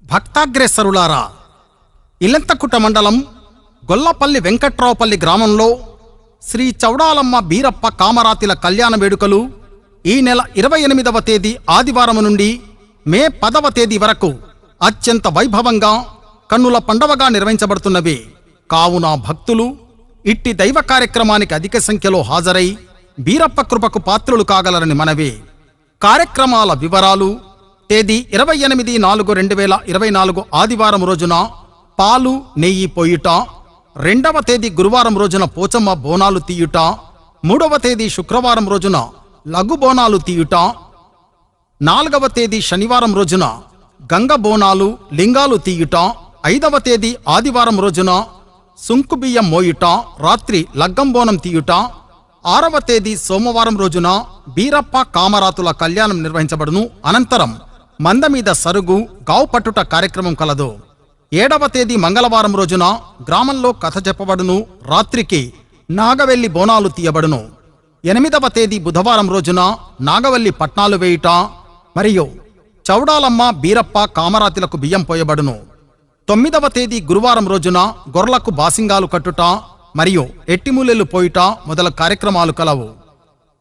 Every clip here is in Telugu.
భక్తాగ్రేసరులారా, ఇల్లంతకుట మండలం గొల్లపల్లి వెంకట్రావుపల్లి గ్రామంలో శ్రీ చౌడాలమ్మ బీరప్ప కామరాతిల కళ్యాణ వేడుకలు ఈ నెల 28వ తేదీ ఆదివారం నుండి మే 10వ తేదీ వరకు అత్యంత వైభవంగా కన్నుల పండవగా నిర్వహించబడుతున్నవి. కావున భక్తులు ఇట్టి దైవ కార్యక్రమానికి అధిక సంఖ్యలో హాజరై బీరప్ప కృపకు పాత్రులు కాగలరని మనవి. కార్యక్రమాల వివరాలు: తేదీ 28/4/2024 ఆదివారం రోజున పాలు నెయ్యి పోయుట, 2వ తేదీ గురువారం రోజున పోచమ్మ బోనాలు తీయుట, 3వ తేదీ శుక్రవారం రోజున లఘు బోనాలు తీయుట, 4వ తేదీ శనివారం రోజున గంగ బోనాలు లింగాలు తీయుట, 5వ తేదీ ఆదివారం రోజున సుంకుబియ్యం మోయుట, రాత్రి లగ్గం బోనం తీయుట, 6వ తేదీ సోమవారం రోజున బీరప్ప కామరాతుల కళ్యాణం నిర్వహించబడును. అనంతరం మంద మీద సరుగు గావు పట్టుట కార్యక్రమం కలదు. 7వ తేదీ మంగళవారం రోజున గ్రామంలో కథ చెప్పబడును. రాత్రికి నాగవెల్లి బోనాలు తీయబడును. 8వ తేదీ బుధవారం రోజున నాగవల్లి పట్నాలు వేయుట మరియు చౌడాలమ్మ బీరప్ప కామరాతిలకు బియ్యం పోయబడును. 9వ తేదీ గురువారం రోజున గొర్లకు బాసింగాలు కట్టుట మరియు ఎట్టిమూలెలు పోయుట మొదల కార్యక్రమాలు కలవు.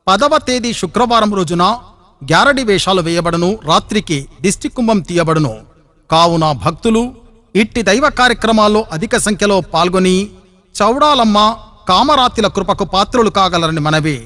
10వ తేదీ శుక్రవారం రోజున గ్యారడి వేషాలు వేయబడును. రాత్రికి దిష్టి కుంభం తీయబడును. కావున భక్తులు ఇట్టి దైవ కార్యక్రమాల్లో అధిక సంఖ్యలో పాల్గొని చౌడాలమ్మ కామరాతిల కృపకు పాత్రులు కాగలరని మనవి.